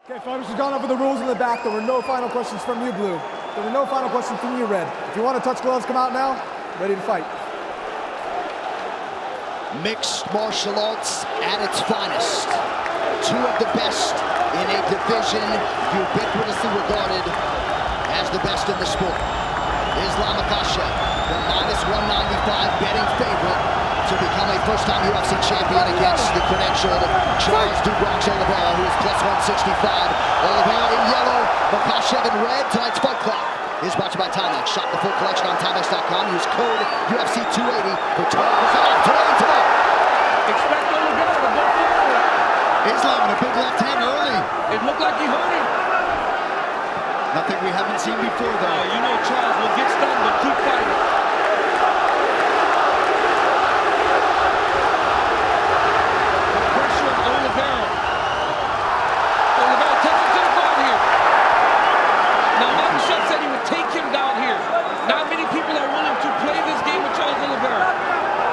Okay, fighters, we've gone over the rules in the back. There were no final questions from you, Blue. There were no final questions from you, Red. If you want to touch gloves, come out now. Ready to fight. Mixed martial arts at its finest. Two of the best in a division ubiquitously regarded as the best in the sport. Islam Makhachev, the -195 betting favorite to become a first-time UFC champion against the credentialed Charles do Bronx Oliveira, who is +165. Oliveira in yellow, Makhachev in red. Tonight's Fight Clock is brought to you by Timex. Shop the full collection on Timex.com. Use code UFC280 for 20% off today. Expect Oliveira to go forward. Islam in a big left hand early. It looked like he hurt him. Nothing we haven't seen before, though. You know Charles will get stunned, but keep fighting. The pressure of Oliveira. Oliveira takes it to the guard here. Now, Makhachev said he would take him down here. Not many people are willing to play this game with Charles Oliveira.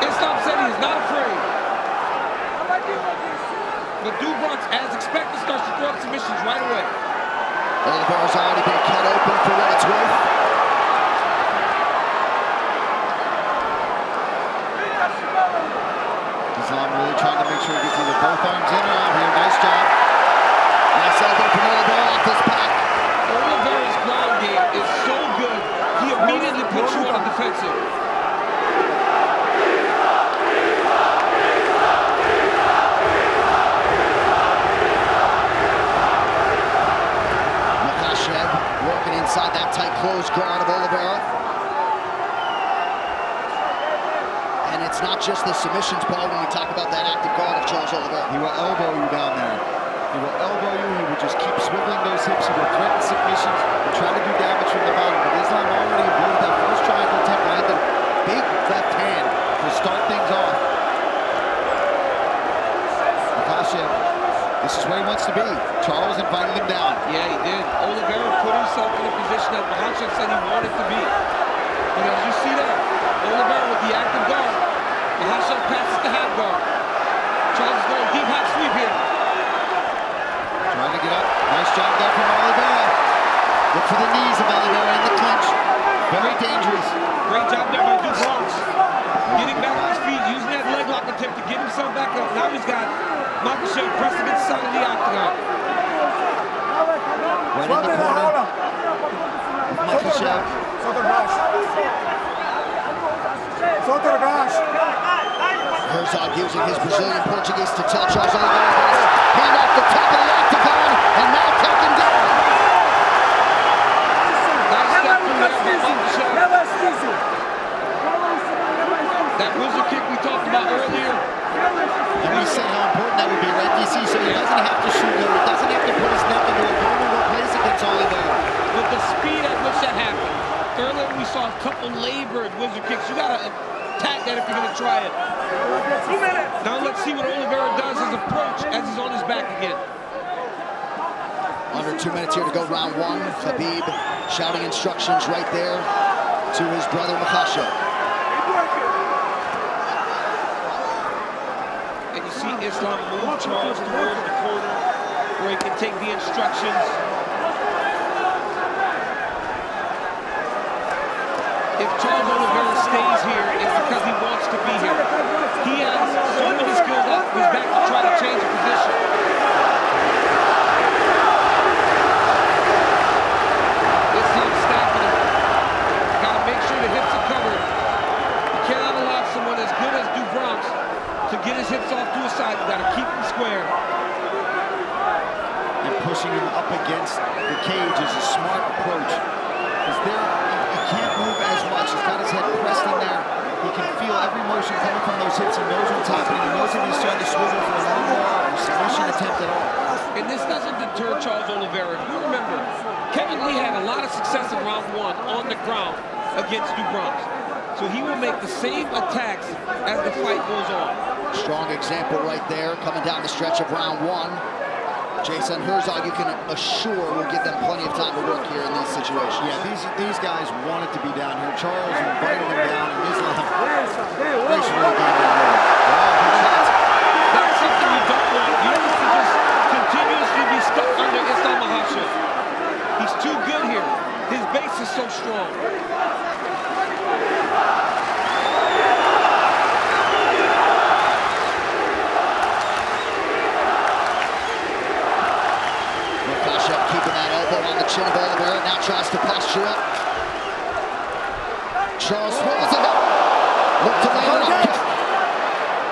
Islam said he is not afraid. But do Bronx, as expected, starts to throw up submissions right away. Oliveira's already been cut open for what it's worth. Islam really trying to make sure he gets either both arms in or out here. Nice job. Nice elbow from Oliveira off his back. Oliveira's ground game is so good, he immediately puts you on the defensive. Working inside that tight closed guard of Oliveira. And it's not just the submissions, Paul, when we talk about that active guard of Charles Oliveira. He will elbow you down there. He will elbow you. He will just keep swiveling those hips. He will threaten submissions and try to do damage from the bottom. But Islam already avoided that first triangle attempt, landed a big left hand to start things off. Makhachev, this is where he wants to be. Charles invited him down. Yeah, he did. Oliveira put himself in a position that Makhachev said he wanted to be. And as you see that, Oliveira with the active guard. Makhachev passes the hand guard. Charles is going deep half sweep here. Trying to get up. Nice job there from Oliveira. Look for the knees of Oliveira in the clinch. Very dangerous. Great job there by do Bronx. Getting back on his feet, using that leg lock attempt to get himself back up. Now he's got Makhachev pressed against the side of the octagon. Right in the corner. Makhachev. Herzog using his Brazilian Portuguese to tell Charles Oliveira hand off the top of the octagon and now taken down. Nice step through there by Makhachev. That wizard kick we talked about earlier. And we said how important that would be, right, DC? So he doesn't have to shoot low. He doesn't have to put his neck into a vulnerable place against Oliveira. With the speed at which that happened. Earlier we saw a couple labored wizard kicks. You gotta attack that if you're gonna try it. 2 minutes. Now let's see what Oliveira does his approach as he's on his back again. Under 2 minutes here to go round one. Khabib shouting instructions right there to his brother Makhachev. And you see Islam move Charles towards the corner where he can take the instructions. If Charles Oliveira stays here, it's because he wants to be here. He has so many skills off his back to try to change the position. Islam stacking him. Got to make sure the hips are covered. You cannot allow someone as good as do Bronx to get his hips off to his side. You got to keep him square. And pushing him up against the cage is a smart approach. Because there, he can't move as much. He's got his head pressed in there. He can feel every motion coming from those hips. He knows what's happening. He knows if he's trying to swivel for a long ball or submission attempt at all. And this doesn't deter Charles Oliveira. If you remember, Kevin Lee had a lot of success in round one on the ground against do Bronx. So he will make the same attacks as the fight goes on. Strong example right there coming down the stretch of round one. Jason Herzog, you can assure, will give them plenty of time to work here in these situations. Yeah, these guys wanted to be down here. Charles invited them down, and Islam gracefully gave them away. Wow, big shots. That's something you don't want. You don't want to just continuously be stuck under Islam the chin of Oliveira, now tries to posture up. Charles swings it up. Look to land it up.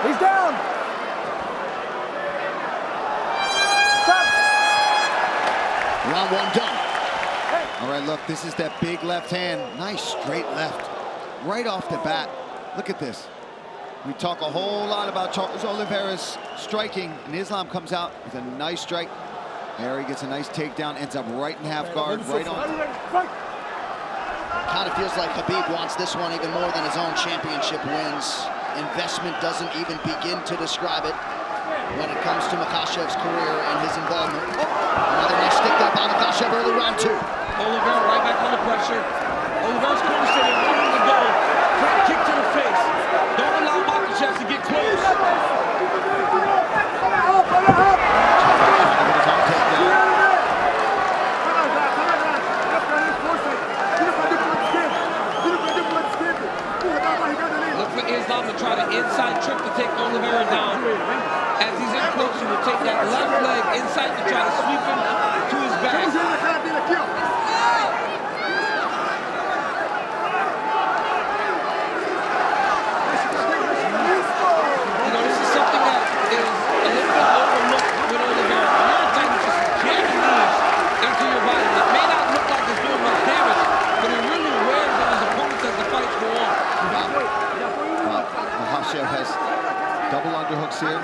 He's down. Stop. Round one done. All right, look, this is that big left hand. Nice straight left. Right off the bat. Look at this. We talk a whole lot about Charles Oliveira's striking, and Islam comes out with a nice strike. There he gets a nice takedown, ends up right in half guard, right on. Kind of feels like Khabib wants this one even more than his own championship wins. Investment doesn't even begin to describe it when it comes to Makhachev's career and his involvement. Another nice stick there by Makhachev early round two. Oliveira right back under pressure. Oliveira's corner said he wanted to go. Front kick to the face. Don't allow Makhachev to get close. Look for Islam to try the inside trick to take Oliveira down. As he's in close, he will take that left leg inside to try to sweep him to his back. You know, this is something that is a little bit overlooked with Oliveira. A lot of times just jamming knees into your body. It may not look like it's doing much damage, but it really wears on his opponents as the fights go on. Makhachev has double underhooks here.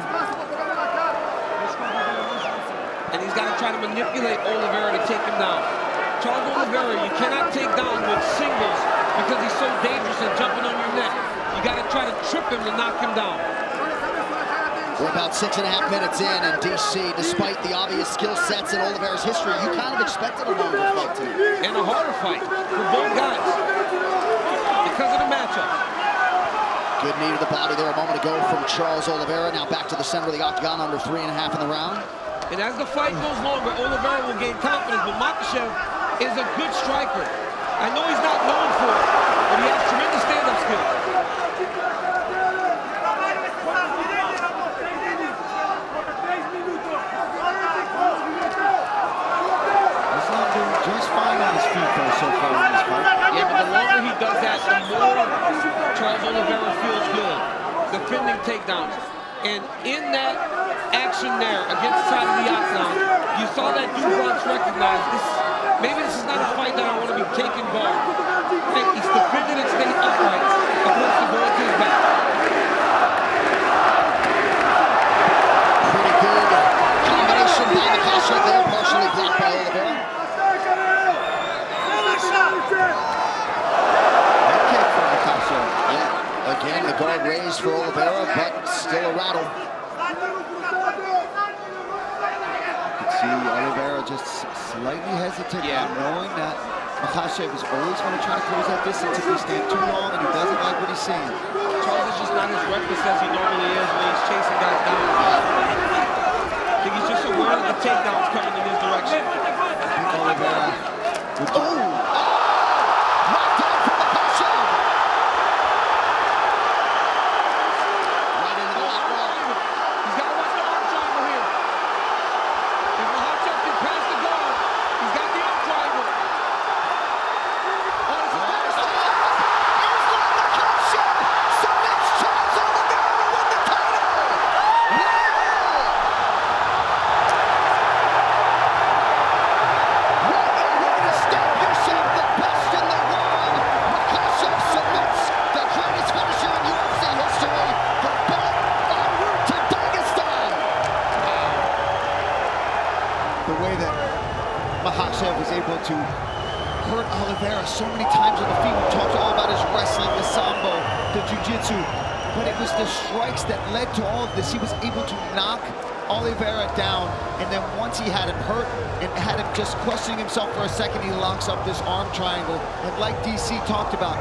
And he's got to try to manipulate Oliveira to take him down. Charles Oliveira, you cannot take down with singles because he's so dangerous and jumping on your neck. You got to try to trip him to knock him down. We're about 6.5 minutes in DC, despite the obvious skill sets in Oliveira's history, you kind of expected a longer fight tonight. And a harder fight for both guys because of the matchup. Good knee to the body there a moment ago from Charles Oliveira. Now back to the center of the octagon, under 3.5 in the round. And as the fight goes longer, Oliveira will gain confidence, but Makhachev is a good striker. I know he's not known for it, but he has tremendous stand-up skills. Islam doing just fine on his feet, though, so far in this fight. Yeah, but the longer he does that, the more Charles Oliveira feels good. Defending takedowns. And in that action there against the side of the octagon, you saw that dude Bronx recognize this. Maybe this is not a fight that I want to be taking guard. Right? He's defended and stayed upright opposed to going to his back. Pretty good combination by Makhachev there, partially blocked by Oliveira. Head kick from Makhachev. Yeah. Again, the guard raised for Oliveira, but still a rattle. You can see Oliveira just slightly hesitant, knowing that Makhachev is always going to try to close that distance if he stands too long and he doesn't like what he's seeing. Charles is just not as reckless as he normally is when he's chasing guys down. I think he's just aware that the takedown's coming in his direction. Oliveira. Knocked down from Makhachev. Right into the left arm. He's got to watch the arm triangle here. If Makhachev can pass the guard, he's got the arm triangle. Oh, it's a finish. Islam Makhachev submits Charles Oliveira to win the title. Wow! What a way to stamp yourself the best in the world. Makhachev submits the greatest finisher in UFC history. The belt en route to Dagestan. The way that Makhachev was able to hurt Oliveira so many times on the feet. We talked all about his wrestling, the sambo, the jiu-jitsu, but it was the strikes that led to all of this. He was able to knock Oliveira down, and then once he had him hurt and had him just questioning himself for a second, he locks up this arm triangle. And like DC talked about,